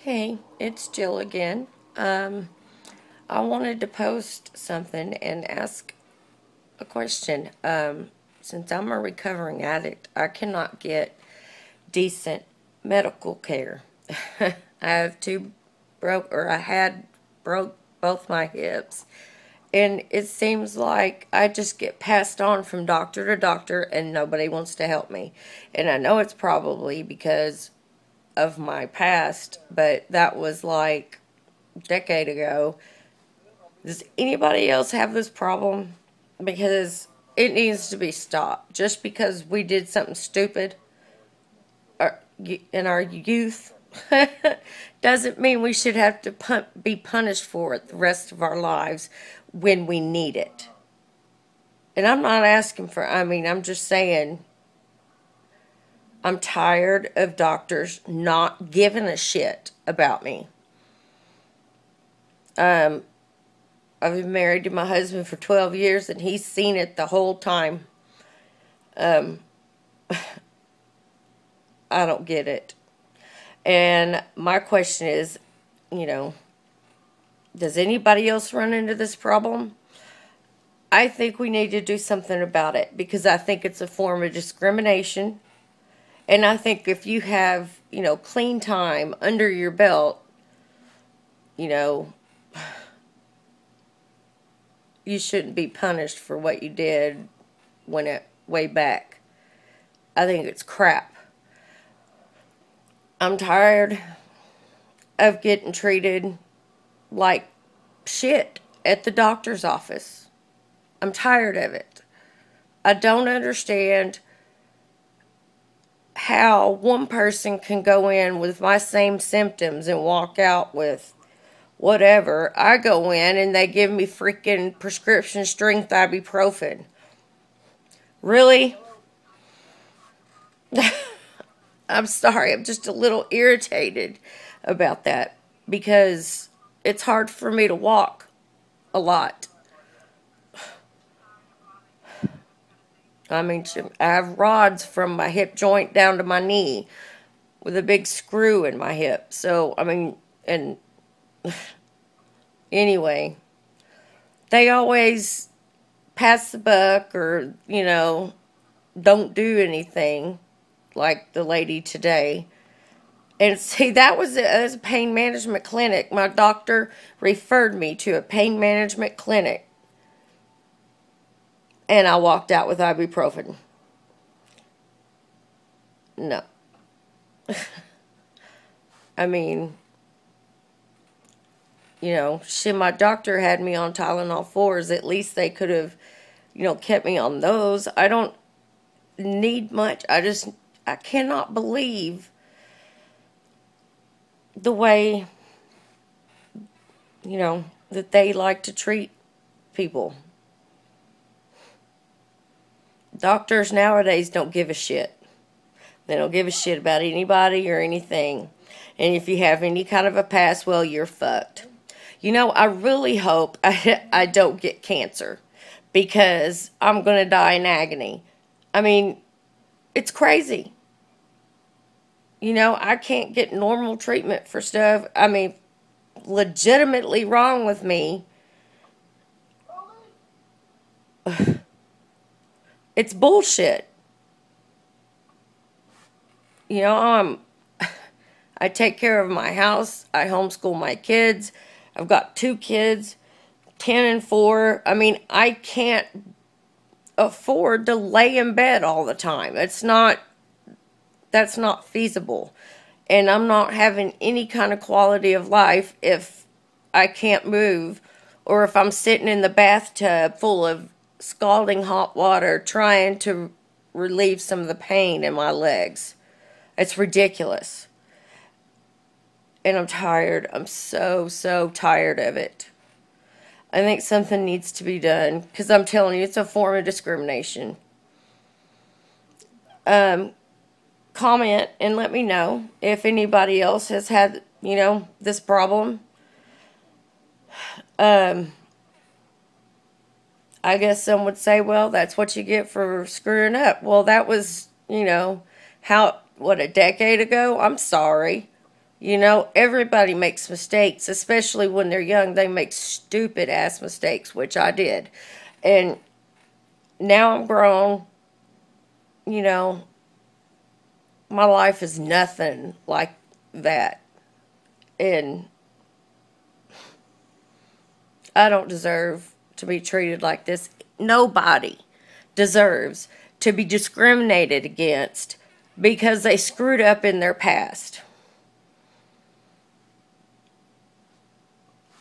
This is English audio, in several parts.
Hey, it's Jill again. I wanted to post something and ask a question. Since I'm a recovering addict, I cannot get decent medical care. I have I had broke both my hips. And it seems like I just get passed on from doctor to doctor and nobody wants to help me. And I know it's probably because of my past, but that was like a decade ago. Does anybody else have this problem? Because it needs to be stopped. Just because we did something stupid in our youth doesn't mean we should have to be punished for it the rest of our lives when we need it. And I'm not asking I'm just saying I'm tired of doctors not giving a shit about me. Um, I've been married to my husband for 12 years and he's seen it the whole time. Um, I don't get it. And my question is, you know, does anybody else run into this problem? I think we need to do something about it because I think it's a form of discrimination. And I think if you have, clean time under your belt, you know, you shouldn't be punished for what you did when it way back. I think it's crap. I'm tired of getting treated like shit at the doctor's office. I'm tired of it. I don't understand how one person can go in with my same symptoms and walk out with whatever. I go in and they give me freaking prescription strength ibuprofen. Really? I'm sorry, I'm just a little irritated about that because it's hard for me to walk a lot. I have rods from my hip joint down to my knee with a big screw in my hip. So, and anyway, they always pass the buck or, don't do anything like the lady today. And see, that was a pain management clinic. My doctor referred me to a pain management clinic. And I walked out with ibuprofen. No. I mean, shit, my doctor had me on Tylenol 4s. At least they could have, kept me on those. I don't need much. I cannot believe the way, that they like to treat people. Doctors nowadays don't give a shit. They don't give a shit about anybody or anything. And if you have any kind of a past, well, you're fucked. I really hope I don't get cancer because I'm going to die in agony. I mean, it's crazy. I can't get normal treatment for stuff. Legitimately wrong with me. It's bullshit. You know, I'm I take care of my house. I homeschool my kids. I've got 2 kids, 10 and 4. I can't afford to lay in bed all the time. That's not feasible. And I'm not having any kind of quality of life if I can't move or if I'm sitting in the bathtub full of scalding hot water trying to relieve some of the pain in my legs. It's ridiculous. And I'm tired. I'm so, so tired of it. I think something needs to be done because I'm telling you, it's a form of discrimination. Comment and let me know if anybody else has had, this problem. I guess some would say, well, that's what you get for screwing up. Well, that was, a decade ago? I'm sorry. You know, everybody makes mistakes, especially when they're young. They make stupid ass mistakes, which I did. And now I'm grown, you know, my life is nothing like that. And I don't deserve to be treated like this. Nobody deserves to be discriminated against because they screwed up in their past.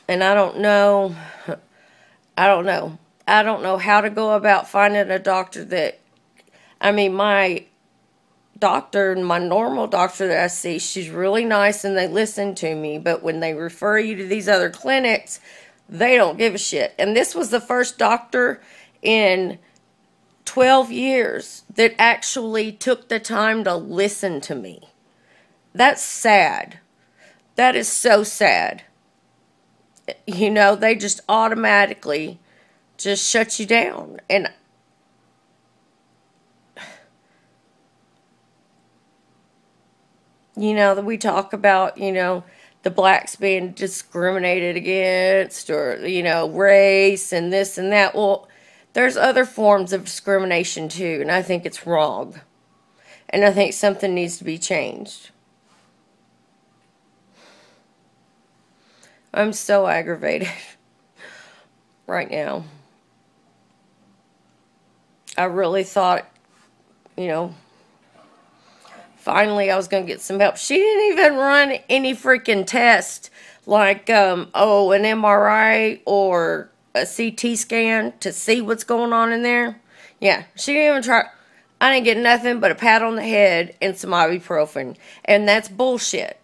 And I don't know. I don't know. I don't know how to go about finding a doctor that, I mean, my doctor, my normal doctor that I see, she's really nice and they listen to me. But when they refer you to these other clinics, they don't give a shit. And this was the first doctor in 12 years that actually took the time to listen to me. That's sad. That is so sad. You know, they just automatically just shut you down. And you know, that we talk about, you know, the blacks being discriminated against, or, you know, race and this and that. Well, there's other forms of discrimination too, and I think it's wrong. And I think something needs to be changed. I'm so aggravated right now. I really thought, you know, finally I was going to get some help. She didn't even run any freaking test like, an MRI or a CT scan to see what's going on in there. Yeah, she didn't even try. I didn't get nothing but a pat on the head and some ibuprofen. And that's bullshit.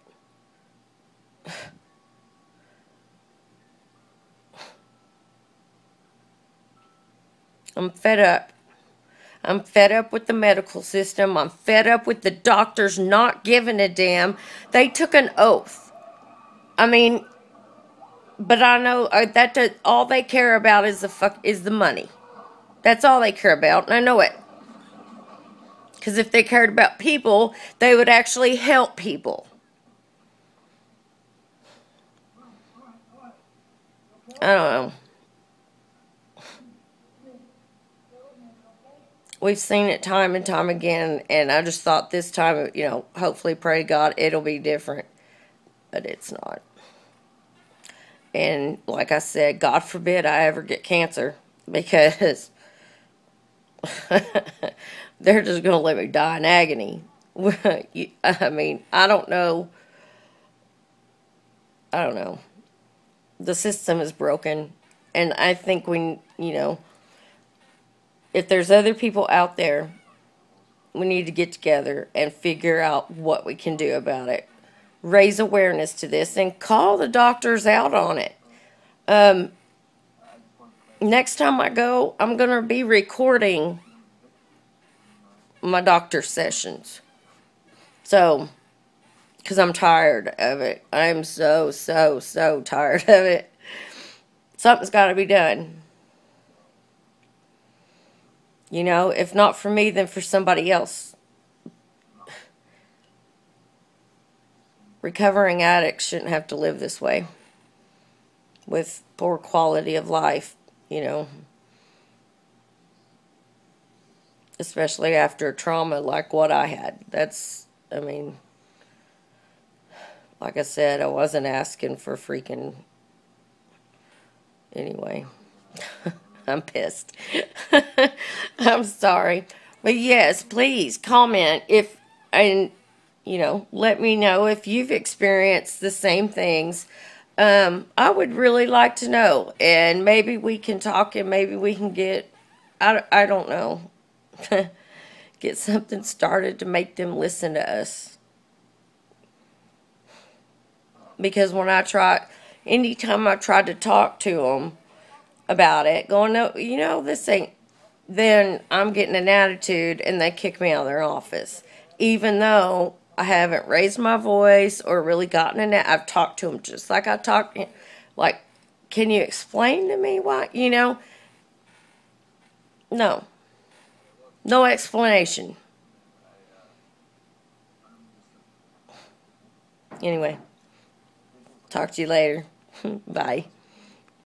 I'm fed up. I'm fed up with the medical system. I'm fed up with the doctors not giving a damn. They took an oath. I mean, but I know all they care about is the money. That's all they care about, and I know it. Because if they cared about people, they would actually help people. I don't know. We've seen it time and time again, and I just thought this time, you know, hopefully, pray to God, it'll be different. But it's not. And like I said, God forbid I ever get cancer, because they're just going to let me die in agony. I mean, I don't know. I don't know. The system is broken. And I think you know, if there's other people out there, we need to get together and figure out what we can do about it. Raise awareness to this and call the doctors out on it. Next time I go, I'm going to be recording my doctor's sessions. So, because I'm tired of it. I'm so tired of it. Something's got to be done. You know, if not for me, then for somebody else. Recovering addicts shouldn't have to live this way with poor quality of life, you know. Especially after trauma like what I had. I mean, like I said, I wasn't asking for freaking... Anyway, I'm pissed. I'm sorry. But yes, please comment and, you know, let me know if you've experienced the same things. I would really like to know, and maybe we can talk, and maybe we can get, I don't know, get something started to make them listen to us. Because anytime I tried to talk to them about it, going, no, you know, this ain't, then I'm getting an attitude and they kick me out of their office. Even though I haven't raised my voice or really gotten in it, I've talked to them just like I talked, like, can you explain to me why, you know? No. No explanation. Anyway, talk to you later. Bye.